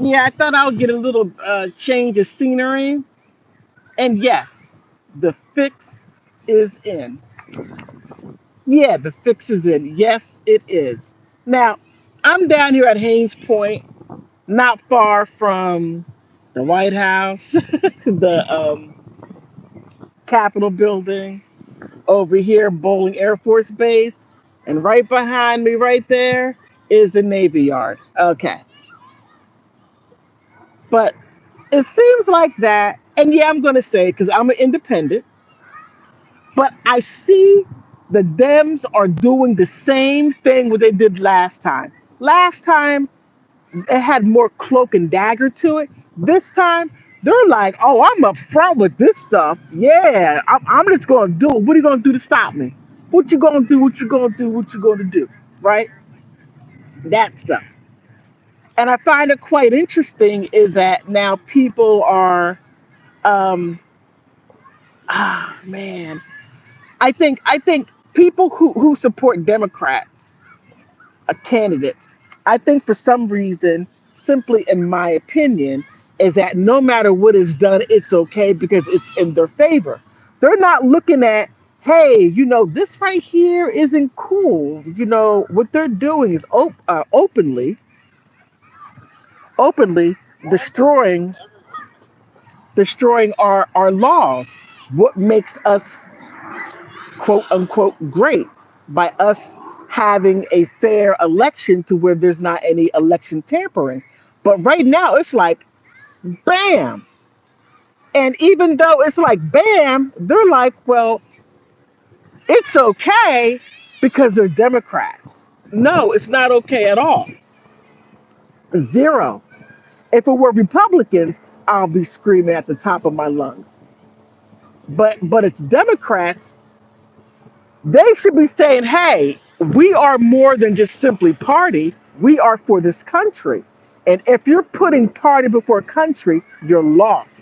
Yeah, I thought I would get a little change of scenery. And yes, the fix is in. Yeah, the fix is in. Yes, it is. Now, I'm down here at Haynes Point, not far from the White House, the Capitol building, over here, Bowling Air Force Base, and right behind me, right there, is the Navy Yard. Okay. But it seems like that, and yeah, I'm going to say, because I'm an independent, but I see the Dems are doing the same thing what they did last time. Last time, it had more cloak and dagger to it. This time, they're like, oh, I'm up front with this stuff. Yeah, I'm just going to do it. What are you going to do to stop me? What you going to do? What you going to do? What you going to do? Right? That stuff. And I find it quite interesting is that now people are, um, man, I think people who support Democrats, candidates, I think for some reason, simply in my opinion, is that no matter what is done, it's okay because it's in their favor. They're not looking at, hey, this right here isn't cool. What they're doing is openly destroying our laws. What makes us quote unquote great by us having a fair election to where there's not any election tampering. But right now it's like bam. And even though it's like bam, they're like, well, it's okay because they're Democrats. No, it's not okay at all. Zero. If it were Republicans, I'll be screaming at the top of my lungs. But it's Democrats. They should be saying, hey, we are more than just simply party. We are for this country. And if you're putting party before country, you're lost.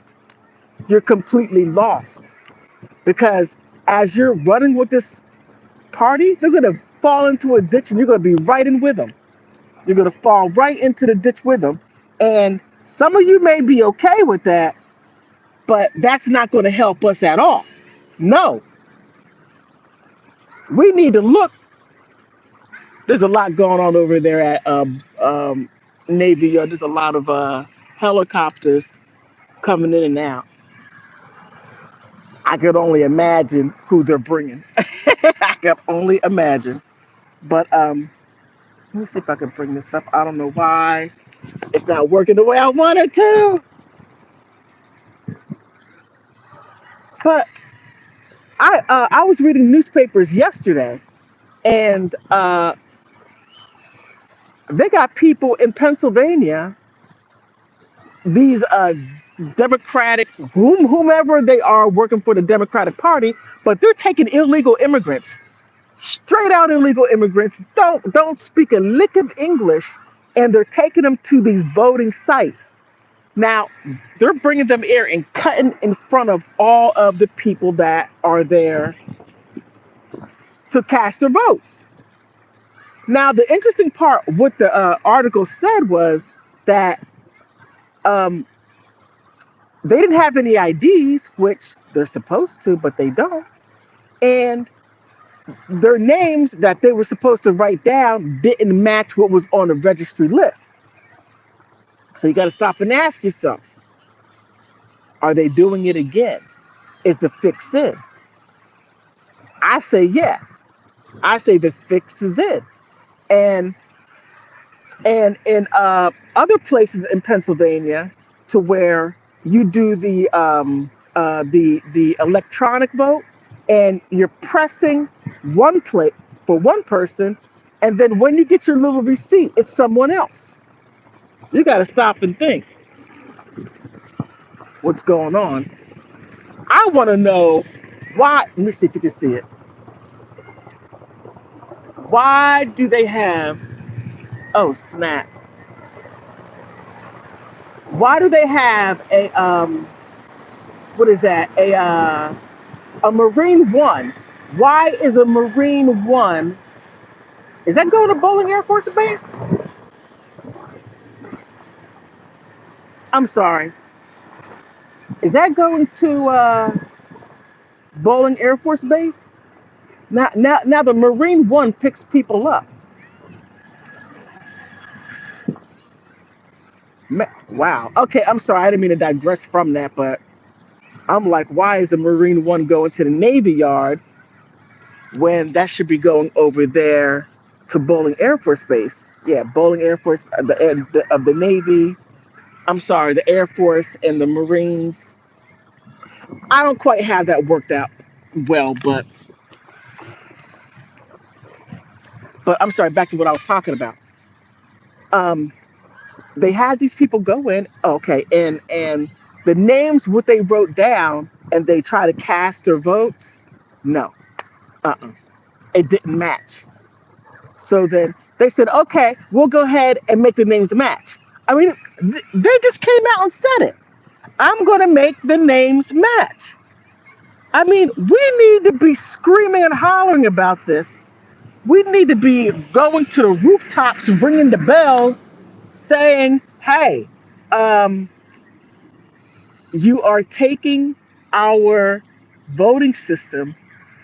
You're completely lost. Because as you're running with this party, they're going to fall into a ditch and you're going to be right in with them. You're going to fall right into the ditch with them. And some of you may be okay with that, but that's not going to help us at all. No, we need to look. There's a lot going on over there at Navy Yard. There's a lot of helicopters coming in and out. I could only imagine who they're bringing. I could only imagine. But let me see if I can bring this up. I don't know why it's not working the way I want it to. But I was reading newspapers yesterday, and they got people in Pennsylvania, these Democratic, whomever they are working for the Democratic Party, but they're taking illegal immigrants, straight out illegal immigrants, don't speak a lick of English, and they're taking them to these voting sites. Now, they're bringing them here and cutting in front of all of the people that are there to cast their votes. Now, the interesting part, what the article said was that um, they didn't have any IDs, which they're supposed to, but they don't. And their names that they were supposed to write down didn't match what was on the registry list. So you got to stop and ask yourself, are they doing it again? Is the fix in? I say, yeah. I say the fix is in. And in other places in Pennsylvania, to where you do the electronic vote, and you're pressing one plate for one person, and then when you get your little receipt, it's someone else. You got to stop and think what's going on. I want to know why. Let me see if you can see it. Why do they have? Oh snap! Why do they have a what is that? A Marine One. Why is a Marine One? Is that going to Bowling Air Force Base? I'm sorry. Is that going to Bowling Air Force Base? Now the Marine One picks people up. Wow. Okay, I'm sorry. I didn't mean to digress from that, but I'm like, why is the Marine One going to the Navy Yard when that should be going over there to Bowling Air Force Base? Yeah, Bowling Air Force, of the Navy. I'm sorry, the Air Force and the Marines. I don't quite have that worked out well, but I'm sorry. Back to what I was talking about. Um, they had these people go in, okay, and the names what they wrote down, and they try to cast their votes. No, uh-uh, it didn't match. So then they said, okay, we'll go ahead and make the names match. I mean, they just came out and said it. I'm going to make the names match. I mean, we need to be screaming and hollering about this. We need to be going to the rooftops, ringing the bells, saying, hey, um, you are taking our voting system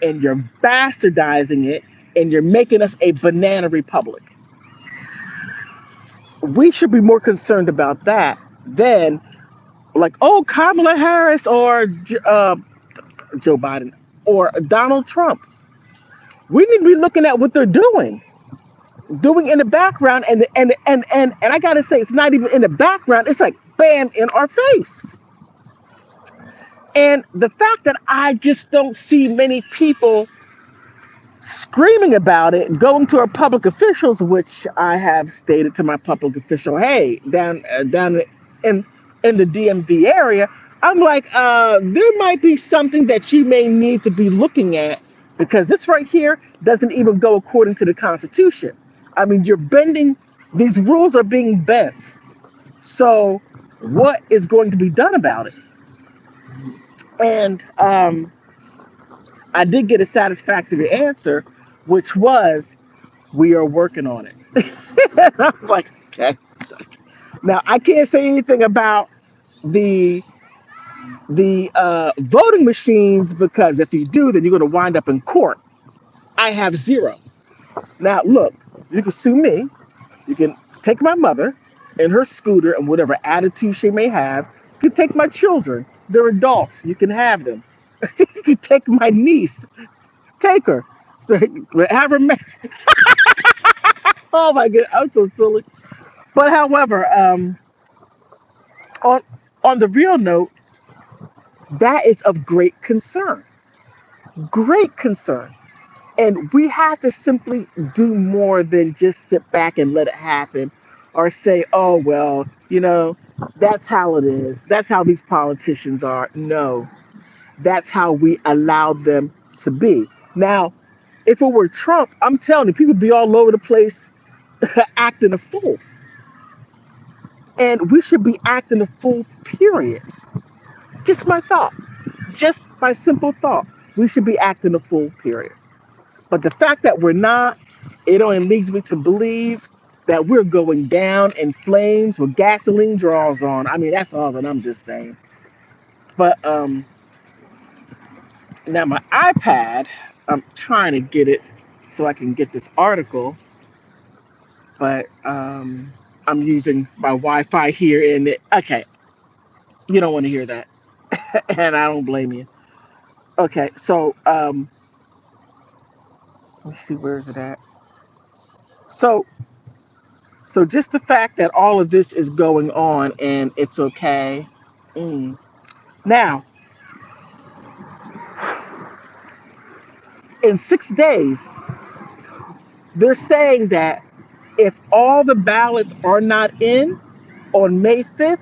and you're bastardizing it and you're making us a banana republic. We should be more concerned about that than like, oh, Kamala Harris or Joe Biden or Donald Trump. We need to be looking at what they're doing in the background, and I gotta say, it's not even in the background. It's like bam in our face. And the fact that I just don't see many people screaming about it, going to our public officials, which I have stated to my public official, hey, down in in the DMV area, I'm like, there might be something that you may need to be looking at because this right here doesn't even go according to the Constitution. I mean, you're bending; these rules are being bent. So, what is going to be done about it? And I did get a satisfactory answer, which was we are working on it. And I'm like, okay. Now I can't say anything about the voting machines because if you do, then you're going to wind up in court. I have zero. Now look, you can sue me. You can take my mother and her scooter and whatever attitude she may have. You can take my children. They're adults. You can have them. You can take my niece. Take her. So have her. Oh my god, I'm so silly. But however, on on the real note, that is of great concern, and we have to simply do more than just sit back and let it happen, or say, "Oh well, that's how it is. That's how these politicians are." No, that's how we allowed them to be. Now, if it were Trump, I'm telling you, people would be all over the place acting a fool, and we should be acting a fool. Period. Just my thought. Just my simple thought. We should be acting a fool, period. But the fact that we're not, it only leads me to believe that we're going down in flames with gasoline draws on. I mean, that's all that I'm just saying. But now my iPad, I'm trying to get it so I can get this article, but I'm using my Wi-Fi here and okay, you don't want to hear that. And I don't blame you. Okay, so let me see, where is it at? So So just the fact that all of this is going on and it's okay. Mm. Now, in 6 days, they're saying that if all the ballots are not in on May 5th,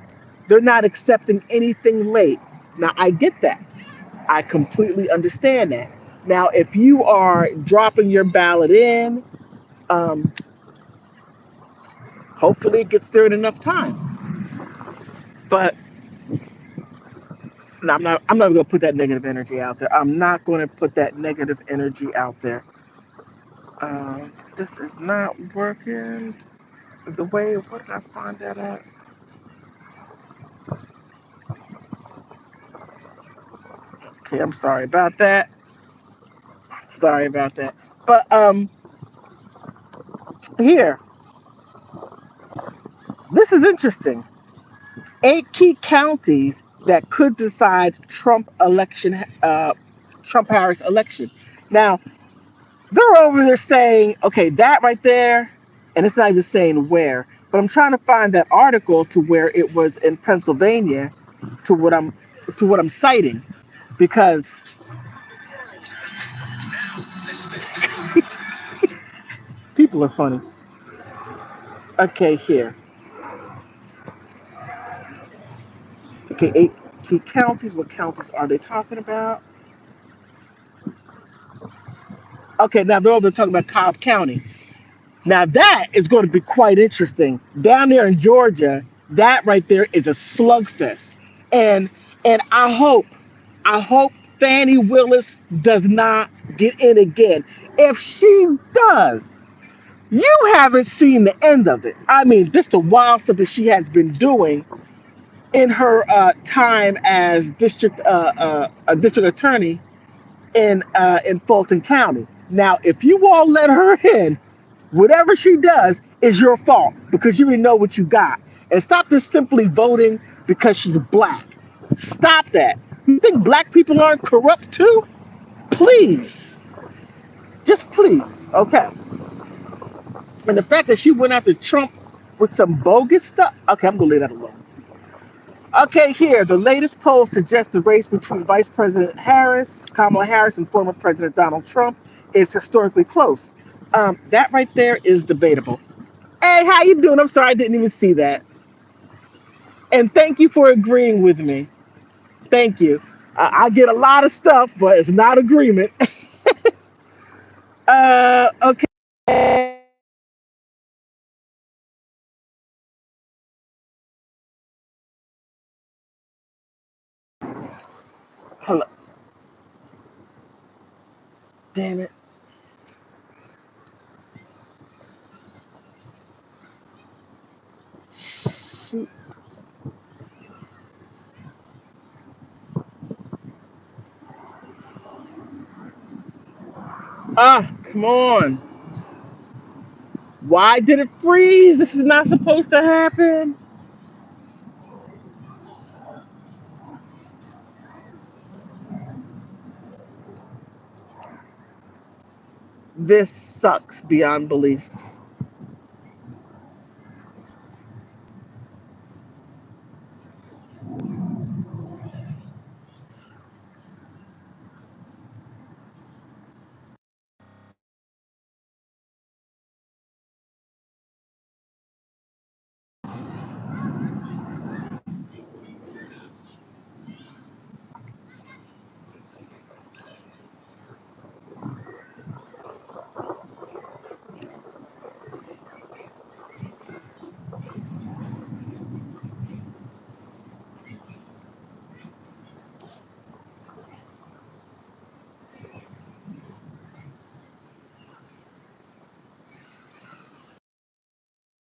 they're not accepting anything late. Now, I get that. I completely understand that. Now, if you are dropping your ballot in, um, hopefully it gets there in enough time. But no, I'm not going to put that negative energy out there. I'm not going to put that negative energy out there. This is not working the way. What did I find that at? Okay, I'm sorry about that. Sorry about that. But here, this is interesting. 8 key counties that could decide Trump Harris election. Now they're over there saying, okay, that right there, and it's not even saying where. But I'm trying to find that article to where it was in Pennsylvania, to what I'm to what I'm citing, because people are funny. Okay, here. Okay, 8 key counties. What counties are they talking about? Okay, now they're over talking about Cobb County. Now that is going to be quite interesting. Down there in Georgia, that right there is a slugfest. And and I hope Fannie Willis does not get in again. If she does, you haven't seen the end of it. I mean, this the wild stuff that she has been doing in her time as a district attorney in Fulton County. Now, if you all let her in, whatever she does is your fault because you didn't know what you got. And stop this simply voting because she's black. Stop that. You think black people aren't corrupt too? Please. Just please. Okay. And the fact that she went after Trump with some bogus stuff. Okay, I'm going to leave that alone. Okay, here, the latest poll suggests the race between Vice President Kamala Harris, and former President Donald Trump is historically close. That right there is debatable. Hey, how you doing? I'm sorry, I didn't even see that. And thank you for agreeing with me. Thank you. I get a lot of stuff, but it's not agreement. Okay. Hello. Damn it. Shoot. Ah, come on. Why did it freeze? This is not supposed to happen. This sucks beyond belief.